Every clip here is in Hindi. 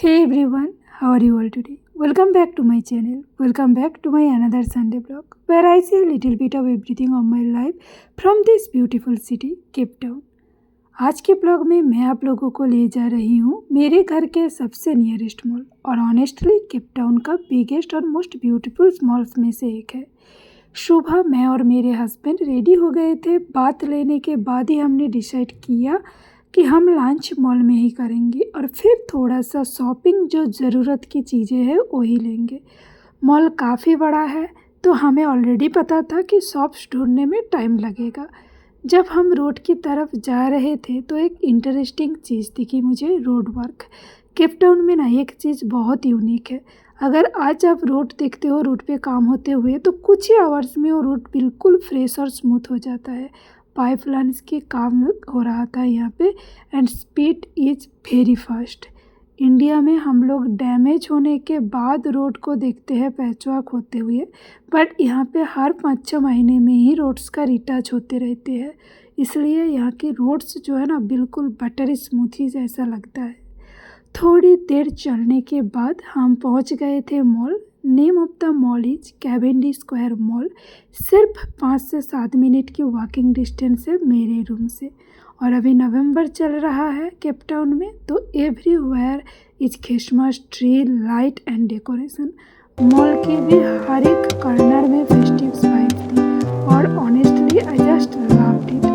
Hey everyone, how are you all today? Welcome back to my channel. Welcome back to my another Sunday vlog where I see a little bit of everything of my life from this beautiful city, Cape Town. आज के ब्लॉग में मैं आप लोगों को ले जा रही हूँ मेरे घर के सबसे नियरेस्ट मॉल और ऑनेस्टली केप टाउन का बिगेस्ट और मोस्ट ब्यूटीफुल मॉल्स में से एक है। सुबह मैं और मेरे हस्बैंड रेडी हो गए थे। बात लेने के बाद ही हमने डिसाइड किया कि हम लंच मॉल में ही करेंगे और फिर थोड़ा सा शॉपिंग जो ज़रूरत की चीज़ें हैं वही लेंगे। मॉल काफ़ी बड़ा है तो हमें ऑलरेडी पता था कि शॉप्स ढूंढने में टाइम लगेगा। जब हम रोड की तरफ जा रहे थे तो एक इंटरेस्टिंग चीज़ दिखी मुझे, रोड वर्क। केप टाउन में ना एक चीज़ बहुत यूनिक है। अगर आज आप रोड देखते हो रोड पे काम होते हुए तो कुछ ही आवर्स में वो रोड बिल्कुल फ्रेश और स्मूथ हो जाता है। पाइपलाइन्स के काम हो रहा था यहाँ पे and speed is very fast. India में हम लोग डैमेज होने के बाद रोड को देखते हैं पैचवर्क होते हुए, बट यहाँ पे हर 5-6 महीने में ही रोड्स का रिटच होते रहते हैं, इसलिए यहाँ की रोड्स जो है ना बिल्कुल बटर स्मूथी जैसा लगता है। थोड़ी देर चलने के बाद हम पहुँच गए थे mall. Name of the mall is Cavendish square mall. सिर्फ 5 से 7 मिनट की वॉकिंग डिस्टेंस है मेरे रूम से। और अभी नवंबर चल रहा है केप टाउन में तो everywhere is Christmas tree light and decoration. Mall के भी हर एक कॉर्नर में फेस्टिव वाइब थी और honestly I just loved it.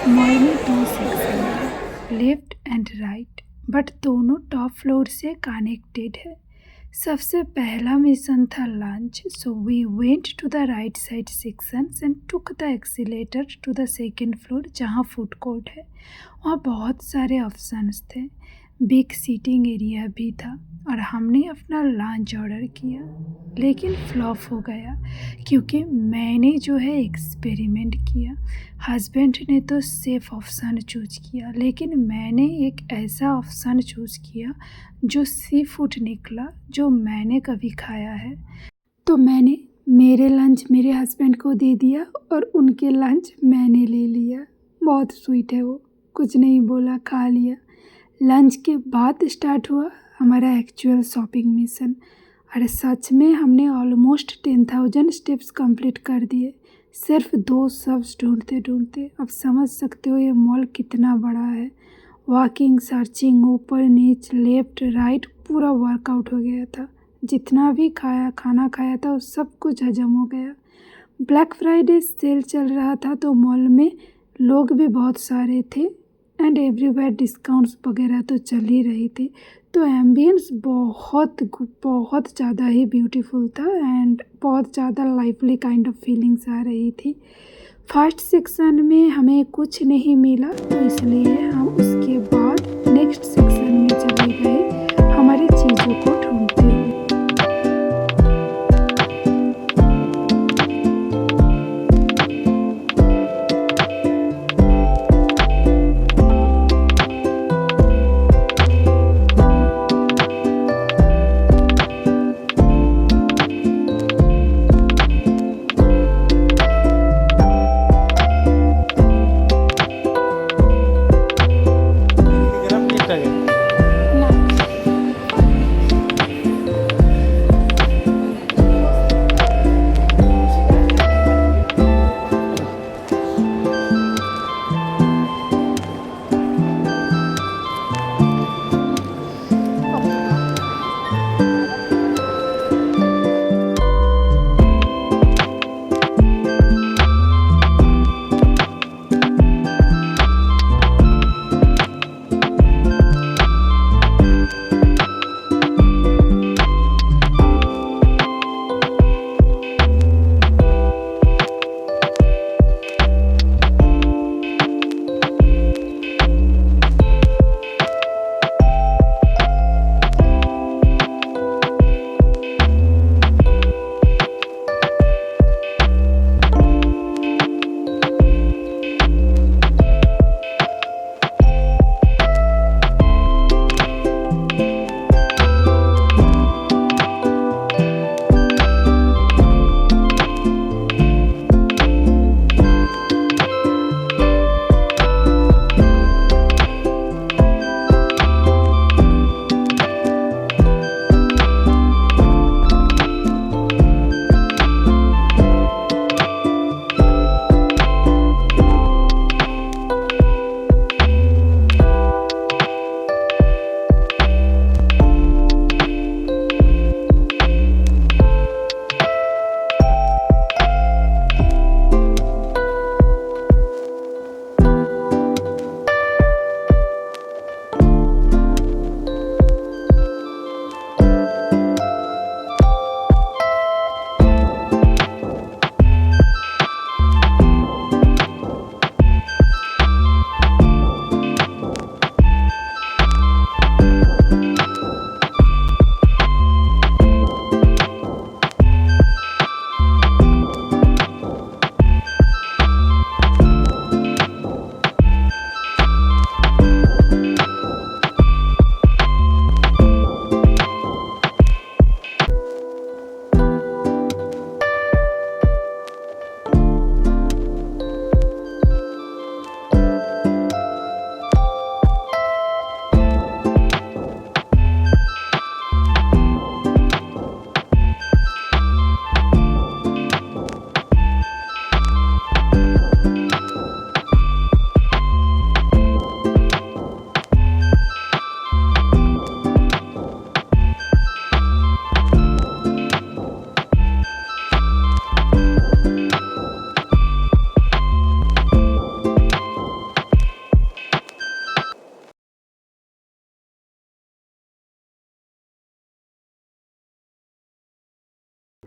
Mall में 2 सेक्शन है, लेफ्ट एंड राइट, बट दोनों टॉप फ्लोर से कनेक्टेड है। सबसे पहला मिशन था lunch, so we went to the right side section and took the escalator to the second floor जहाँ फूड कोर्ट है। वहाँ बहुत सारे ऑप्शंस थे, बिग सीटिंग एरिया भी था और हमने अपना लंच ऑर्डर किया, लेकिन फ्लॉप हो गया क्योंकि मैंने जो है एक्सपेरिमेंट किया। हस्बैंड ने तो सेफ ऑप्शन चूज़ किया, लेकिन मैंने एक ऐसा ऑप्शन चूज़ किया जो सी फूड निकला जो मैंने कभी खाया है। तो मैंने मेरे लंच मेरे हस्बैंड को दे दिया और उनके लंच मैंने ले लिया। बहुत स्वीट है वो, कुछ नहीं बोला, खा लिया। लंच के बाद स्टार्ट हुआ हमारा एक्चुअल शॉपिंग मिशन। अरे सच में हमने ऑलमोस्ट 10,000 स्टेप्स कंप्लीट कर दिए सिर्फ 2 शब्द ढूंढते ढूंढते। अब समझ सकते हो ये मॉल कितना बड़ा है। वॉकिंग, सर्चिंग, ऊपर नीचे, लेफ्ट राइट, पूरा वर्कआउट हो गया था। जितना भी खाना खाया था वो सब कुछ हजम हो गया। ब्लैक फ्राइडे सेल चल रहा था तो मॉल में लोग भी बहुत सारे थे एंड एवरीवेयर डिस्काउंट्स वगैरह तो चल ही रही थी। तो एम्बियंस बहुत ज़्यादा ही ब्यूटीफुल था एंड बहुत ज़्यादा लाइवली काइंड ऑफ फीलिंग्स आ रही थी। फर्स्ट सेक्शन में हमें कुछ नहीं मिला तो इसलिए हम उसके बाद नेक्स्ट सेक्शन में चले गए हमारी चीज़ों को ढूंढते हुए।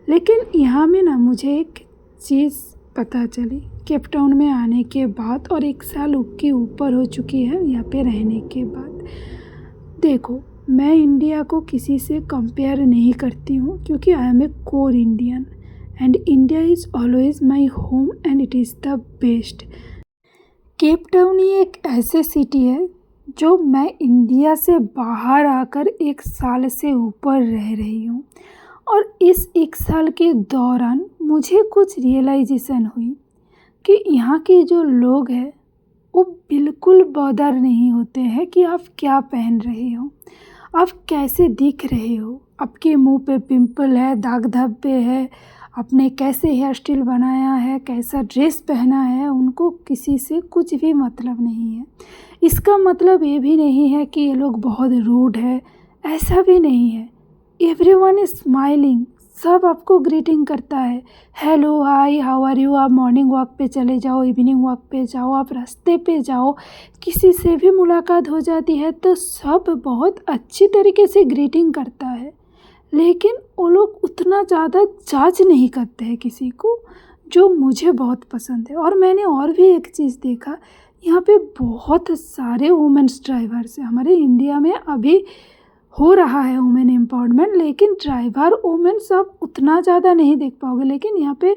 लेकिन यहाँ में ना मुझे एक चीज़ पता चली केप टाउन में आने के बाद, और 1 साल के ऊपर हो चुकी है यहाँ पे रहने के बाद। देखो, मैं इंडिया को किसी से कंपेयर नहीं करती हूँ, क्योंकि I am a core Indian and India is always my home and it is the best. Cape Town ही एक ऐसे सिटी है जो मैं इंडिया से बाहर आकर 1 साल से ऊपर रह रही हूँ, और इस 1 साल के दौरान मुझे कुछ रियलाइजेशन हुई कि यहाँ के जो लोग हैं वो बिल्कुल बॉदर नहीं होते हैं कि आप क्या पहन रहे हो, आप कैसे दिख रहे हो, आपके मुंह पे पिंपल है, दाग धब्बे है, आपने कैसे हेयर स्टाइल बनाया है, कैसा ड्रेस पहना है, उनको किसी से कुछ भी मतलब नहीं है। इसका मतलब ये भी नहीं है कि ये लोग बहुत रूड है, ऐसा भी नहीं है। एवरीवन इज स्माइलिंग, सब आपको ग्रीटिंग करता है, hello hi how are you. आप मॉर्निंग वॉक पे चले जाओ, इवनिंग वॉक पे जाओ, आप रास्ते पे जाओ, किसी से भी मुलाकात हो जाती है तो सब बहुत अच्छी तरीके से ग्रीटिंग करता है। लेकिन वो लोग उतना ज़्यादा जज नहीं करते हैं किसी को, जो मुझे बहुत पसंद है। और मैंने और भी एक चीज़ देखा, यहाँ पे बहुत सारे वुमेन्स ड्राइवर्स हैं। हमारे इंडिया में अभी हो रहा है वुमेन एम्पावरमेंट, लेकिन ड्राइवर वुमेन्स आप उतना ज़्यादा नहीं देख पाओगे। लेकिन यहाँ पे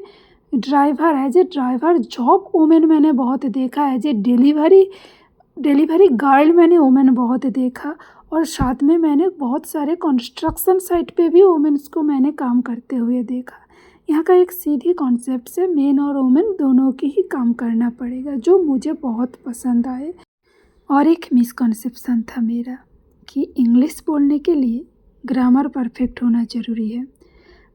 driver as a driver job women मैंने बहुत देखा है, एज ए डिलीवरी गर्ल मैंने वुमेन बहुत देखा, और साथ में मैंने बहुत सारे कंस्ट्रक्शन साइट पे भी वुमेन्स को मैंने काम करते हुए देखा। यहाँ का एक सीधी कॉन्सेप्ट से मेन और वुमेन दोनों की ही काम करना पड़ेगा, जो मुझे बहुत पसंद आए। और एक मिसकॉन्सेप्शन था मेरा कि इंग्लिश बोलने के लिए ग्रामर परफेक्ट होना ज़रूरी है,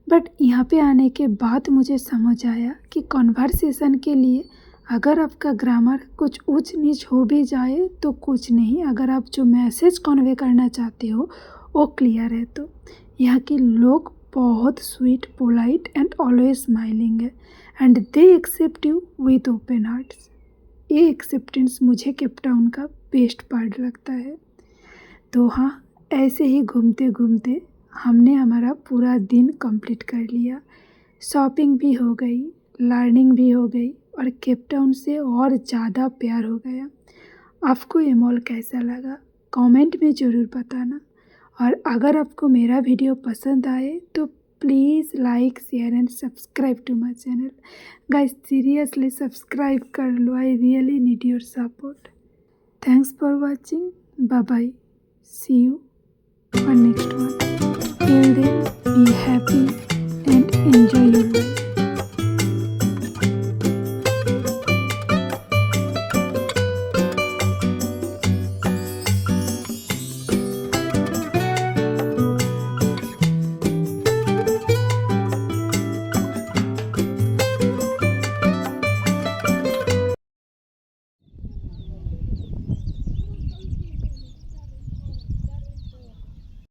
बट यहाँ पे आने के बाद मुझे समझ आया कि कॉन्वर्सेशन के लिए अगर आपका ग्रामर कुछ ऊंच नीच हो भी जाए तो कुछ नहीं, अगर आप जो मैसेज कन्वे करना चाहते हो वो क्लियर है। तो यहाँ के लोग बहुत sweet, polite and always smiling है, and they accept you with open hearts. ये एक्सेप्टेंस मुझे केप टाउन का बेस्ट पार्ट लगता है। तो हाँ, ऐसे ही घूमते घूमते हमने हमारा पूरा दिन कंप्लीट कर लिया। शॉपिंग भी हो गई, लर्निंग भी हो गई, और केप टाउन से और ज़्यादा प्यार हो गया। आपको ये मॉल कैसा लगा कमेंट में ज़रूर बताना, और अगर आपको मेरा वीडियो पसंद आए तो please like, share and subscribe to my channel. Guys, seriously subscribe कर लो, I really need your support. Thanks for watching, bye bye, see you on next one. Till then, be happy and enjoy your life.